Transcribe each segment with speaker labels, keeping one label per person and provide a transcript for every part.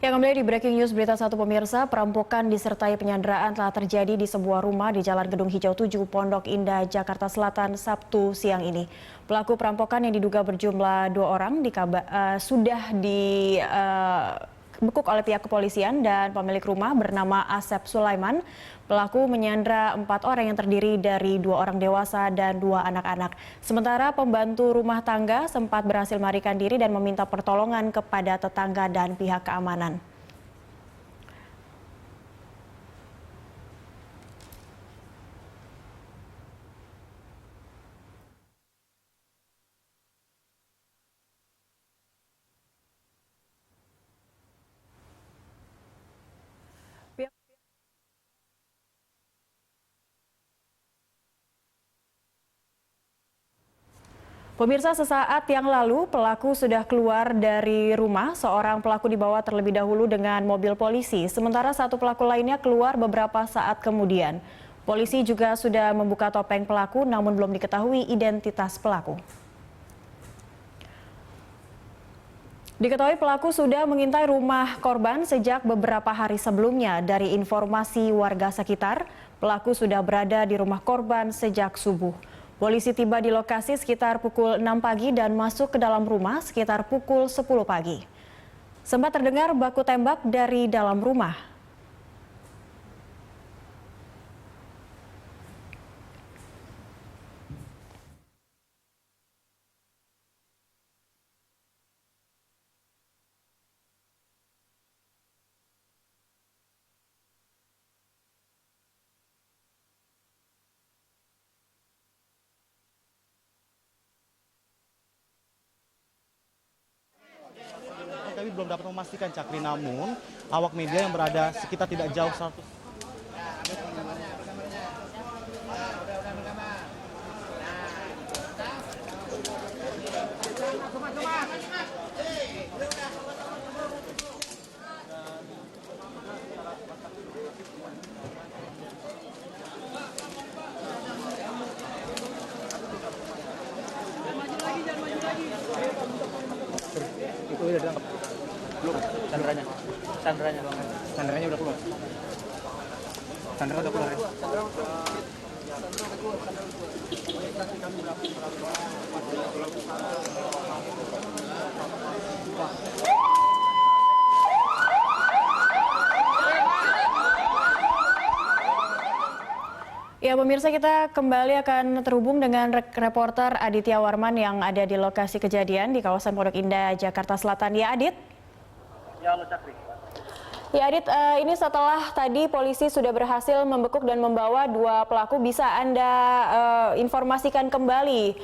Speaker 1: Yang kembali di Breaking News Berita 1 pemirsa, perampokan disertai penyanderaan telah terjadi di sebuah rumah di Jalan Gedung Hijau 7, Pondok Indah, Jakarta Selatan, Sabtu siang ini. Pelaku perampokan yang diduga berjumlah 2 orang sudah dibekuk oleh pihak kepolisian dan pemilik rumah bernama Asep Sulaiman. Pelaku menyandra 4 orang yang terdiri dari 2 orang dewasa dan 2 anak-anak. Sementara pembantu rumah tangga sempat berhasil melarikan diri dan meminta pertolongan kepada tetangga dan pihak keamanan. Pemirsa, sesaat yang lalu pelaku sudah keluar dari rumah. Seorang pelaku dibawa terlebih dahulu dengan mobil polisi, sementara satu pelaku lainnya keluar beberapa saat kemudian. Polisi juga sudah membuka topeng pelaku, namun belum diketahui identitas pelaku. Diketahui pelaku sudah mengintai rumah korban sejak beberapa hari sebelumnya. Dari informasi warga sekitar, pelaku sudah berada di rumah korban sejak subuh. Polisi tiba di lokasi sekitar pukul 6 pagi dan masuk ke dalam rumah sekitar pukul 10 pagi. Sempat terdengar baku tembak dari dalam rumah.
Speaker 2: Kami belum dapat memastikan, Cakri, namun awak media yang berada sekitar tidak jauh 100. Itu udah ditangkap. Belum, sandranya bang. Sandranya udah keluar. Sandra udah keluar ya?
Speaker 1: Ya pemirsa, kita kembali akan terhubung dengan reporter Aditya Warman yang ada di lokasi kejadian di kawasan Pondok Indah, Jakarta Selatan. Ya Adit?
Speaker 3: Ya, halo Cakri.
Speaker 1: Ya Adit, ini setelah tadi polisi sudah berhasil membekuk dan membawa 2 pelaku, bisa Anda informasikan kembali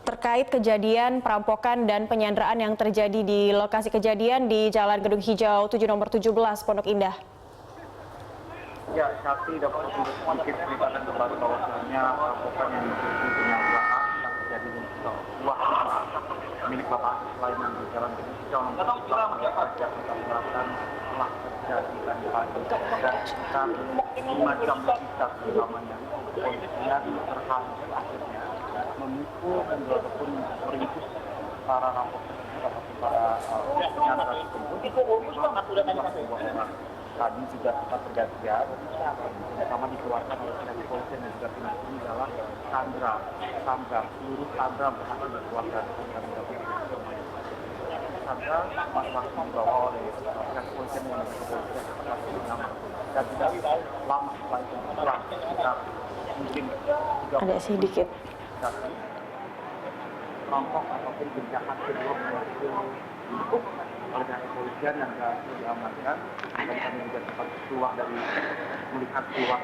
Speaker 1: terkait kejadian perampokan dan penyanderaan yang terjadi di lokasi kejadian di Jalan Gedung Hijau 7 nomor 17 Pondok Indah?
Speaker 3: Ya, Cakri dapat sedikit ceritakan kembali bahwasannya perampokan yang terjadi penyanderaan yang terjadi di sebuah rumah milik Bapak Sulaiman di Jalan Gedung Hijau nomor 17 Jakarta Selatan telah terjadi tadi pagi dan sekitar 5 jam lebih utamanya kepolisian berhasil akhirnya memukul ataupun meringkus para rampok tersebut ataupun para penyandera tersebut sebuah rumah. Tadi juga sempat bergantian, pertama dikeluarkan oleh pihak kepolisian dan juga tim ini adalah Sandra, seluruh Sandra berhasil dikeluarkan dari Sandra masing-masing dibawa oleh pihak kepolisian dan juga kepolisian termasuk nama dan tidak lama setelah itu pulang sekitar mungkin 30
Speaker 1: Ada sedikit
Speaker 3: perampok ataupun penjahat kedua berhasil dibekuk oleh pihak kepolisian yang berhasil diamankan dan kami juga sempat keluar dari melihat keluar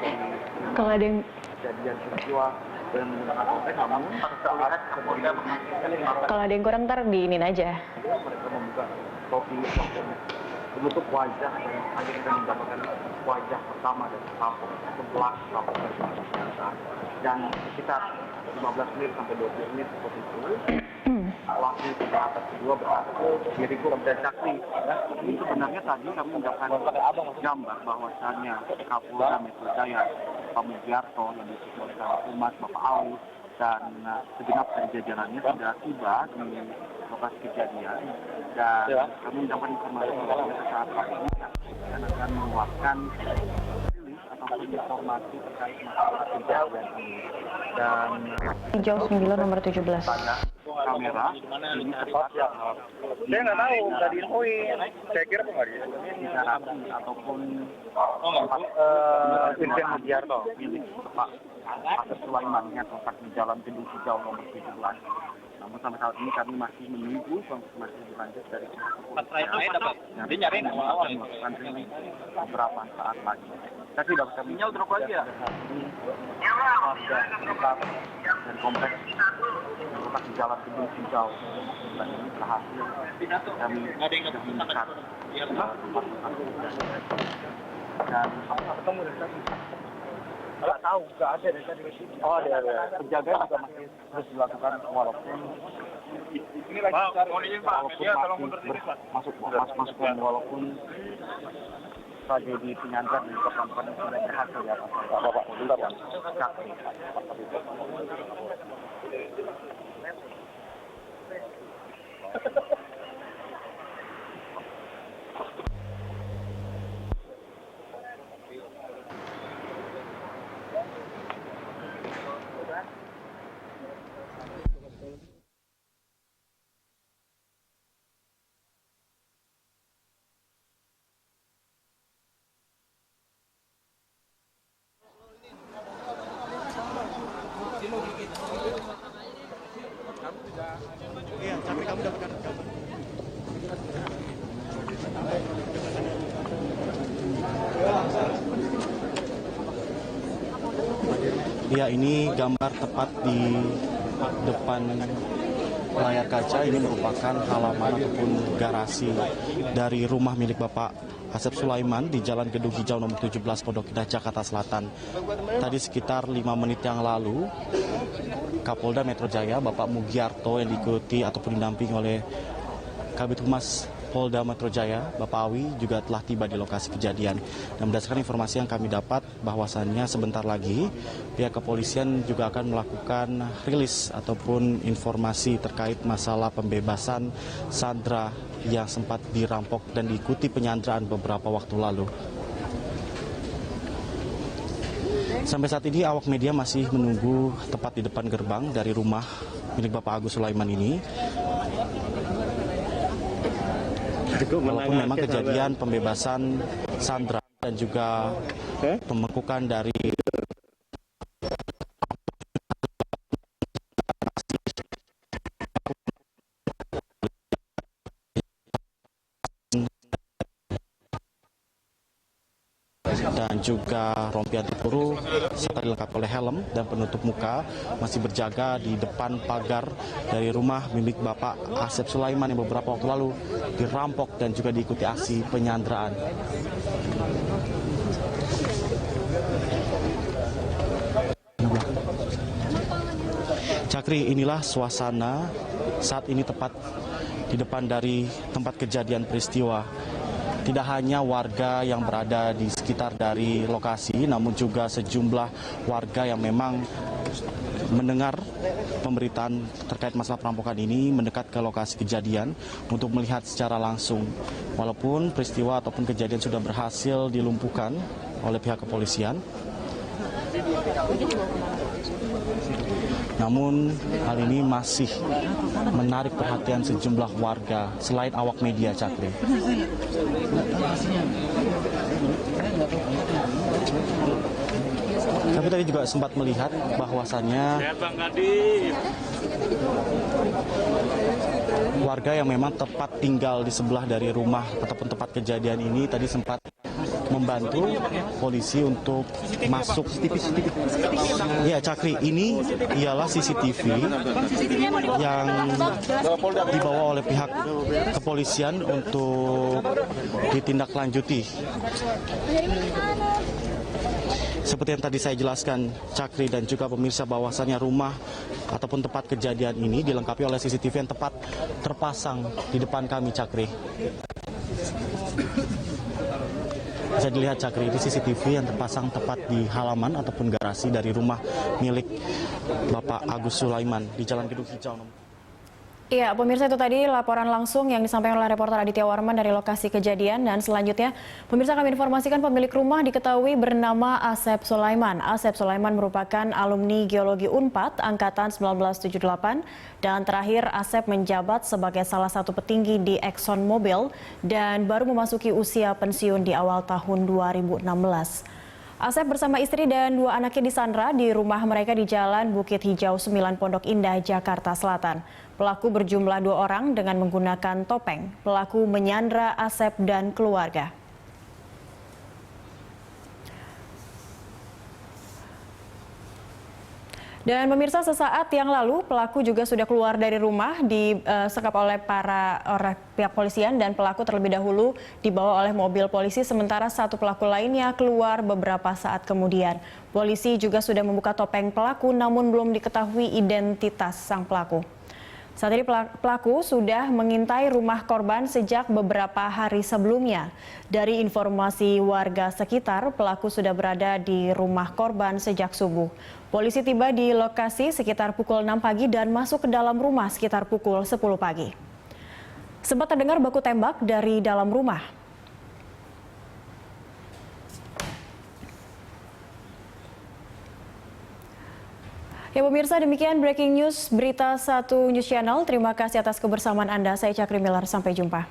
Speaker 3: dari kejadian peristiwa dan menggunakan topeng, namun pada saat kepolisian
Speaker 1: kalau ada yang kurang ntar diinin aja.
Speaker 3: mereka membuka topi menutup wajah dan akhirnya kita mendapatkan wajah pertama dari perampok sebelah perampok dan sekitar 15 menit sampai 20 menit seperti itu waktu atas kedua berhasil diringkus dan Cakri. Itu sebenarnya tadi kami mendapatkan gambar bahwasannya Kapolda Metro Jaya Pak Mugiarto yang disusul oleh Umas Bapak Aus dan segenap kejadiannya sudah tiba di lokasi kejadian dan kami mendapat informasi bahwa saat ini kepolisian akan mengeluarkan rilis ataupun informasi terkait masalah kejadian ini dan
Speaker 1: Hijau 9 nomor 17.
Speaker 3: kamera ini tepat
Speaker 4: Saya nggak tahu, nggak diinfoin. Saya kira kok nggak diinfoin.
Speaker 3: Sarati ataupun
Speaker 4: Irjen Mugiarto.
Speaker 3: milik Bapak Asep Sulaiman yang terletak di Jalan Gedung Hijau nomor 17. Namun sampai saat ini kami masih menunggu konfirmasi lebih lanjut dari pihak kepolisian. Dia nyariin awal-awal melakukan rilis beberapa saat lagi. Tapi tidak bisa minyak drop lagi ya. Warga sekitar dan kompleks yang terletak di Jalan Gedung Hijau dan ini berhasil kami sudah mendekat tempat dan ketemu dari tadi. Nggak tahu, nggak ada dari tadi ke sini. Oh, ada. Penjagaan juga masih terus dilakukan walaupun
Speaker 4: Ini lagi cari.
Speaker 3: masuk walaupun tragedi penyanderaan di Kabupaten sudah berhasil ya Bapak polisian.
Speaker 5: Ya, ini gambar tepat di depan layar kaca. Ini merupakan halaman ataupun garasi dari rumah milik Bapak Asep Sulaiman di Jalan Gedung Hijau nomor 17 Pondok Indah, Jakarta Selatan. Tadi sekitar 5 menit yang lalu, Kapolda Metro Jaya Bapak Mugiarto yang diikuti ataupun didampingi oleh Kabid Humas Polda Metro Jaya, Bapak Awi, juga telah tiba di lokasi kejadian. Dan berdasarkan informasi yang kami dapat, bahwasannya sebentar lagi pihak kepolisian juga akan melakukan rilis ataupun informasi terkait masalah pembebasan sandera yang sempat dirampok dan diikuti penyanderaan beberapa waktu lalu. Sampai saat ini awak media masih menunggu tepat di depan gerbang dari rumah milik Bapak Agus Sulaiman ini. Walaupun memang kejadian pembebasan sandera dan juga pembekukan dari dan juga rompi anti peluru serta dilengkapi oleh helm dan penutup muka masih berjaga di depan pagar dari rumah milik Bapak Asep Sulaiman yang beberapa waktu lalu dirampok dan juga diikuti aksi penyanderaan. Cakri, inilah suasana saat ini tepat di depan dari tempat kejadian peristiwa. Tidak hanya warga yang berada di sekitar dari lokasi, namun juga sejumlah warga yang memang mendengar pemberitaan terkait masalah perampokan ini mendekat ke lokasi kejadian untuk melihat secara langsung. Walaupun peristiwa ataupun kejadian sudah berhasil dilumpuhkan oleh pihak kepolisian, namun hal ini masih menarik perhatian sejumlah warga selain awak media, Cakri. Kami tadi juga sempat melihat bahwasannya warga yang memang tepat tinggal di sebelah dari rumah ataupun tempat kejadian ini tadi sempat membantu polisi untuk masuk. Ya, Cakri, ini ialah CCTV yang dibawa oleh pihak kepolisian untuk ditindaklanjuti. Seperti yang tadi saya jelaskan, Cakri dan juga pemirsa, bahwasannya rumah ataupun tempat kejadian ini dilengkapi oleh CCTV yang tepat terpasang di depan kami, Cakri. Bisa dilihat Cakri, ini CCTV yang terpasang tepat di halaman ataupun garasi dari rumah milik Bapak Agus Sulaiman di Jalan Gedung Hijau.
Speaker 1: Iya, pemirsa, itu tadi laporan langsung yang disampaikan oleh reporter Aditya Warman dari lokasi kejadian. Dan selanjutnya, pemirsa, kami informasikan pemilik rumah diketahui bernama Asep Sulaiman. Asep Sulaiman merupakan alumni Geologi Unpad Angkatan 1978 dan terakhir Asep menjabat sebagai salah satu petinggi di Exxon Mobil dan baru memasuki usia pensiun di awal tahun 2016. Asep bersama istri dan 2 anaknya disandra di rumah mereka di Jalan Bukit Hijau 9 Pondok Indah, Jakarta Selatan. Pelaku berjumlah 2 orang dengan menggunakan topeng. Pelaku menyandra Asep dan keluarga. Dan pemirsa, sesaat yang lalu pelaku juga sudah keluar dari rumah disekap oleh pihak polisian dan pelaku terlebih dahulu dibawa oleh mobil polisi, sementara satu pelaku lainnya keluar beberapa saat kemudian. Polisi juga sudah membuka topeng pelaku namun belum diketahui identitas sang pelaku. Saat ini pelaku sudah mengintai rumah korban sejak beberapa hari sebelumnya. Dari informasi warga sekitar, pelaku sudah berada di rumah korban sejak subuh. Polisi tiba di lokasi sekitar pukul 6 pagi dan masuk ke dalam rumah sekitar pukul 10 pagi. Sempat terdengar baku tembak dari dalam rumah. Ya pemirsa, demikian breaking news berita 1 News Channel. Terima kasih atas kebersamaan Anda. Saya Cakri Miller, sampai jumpa.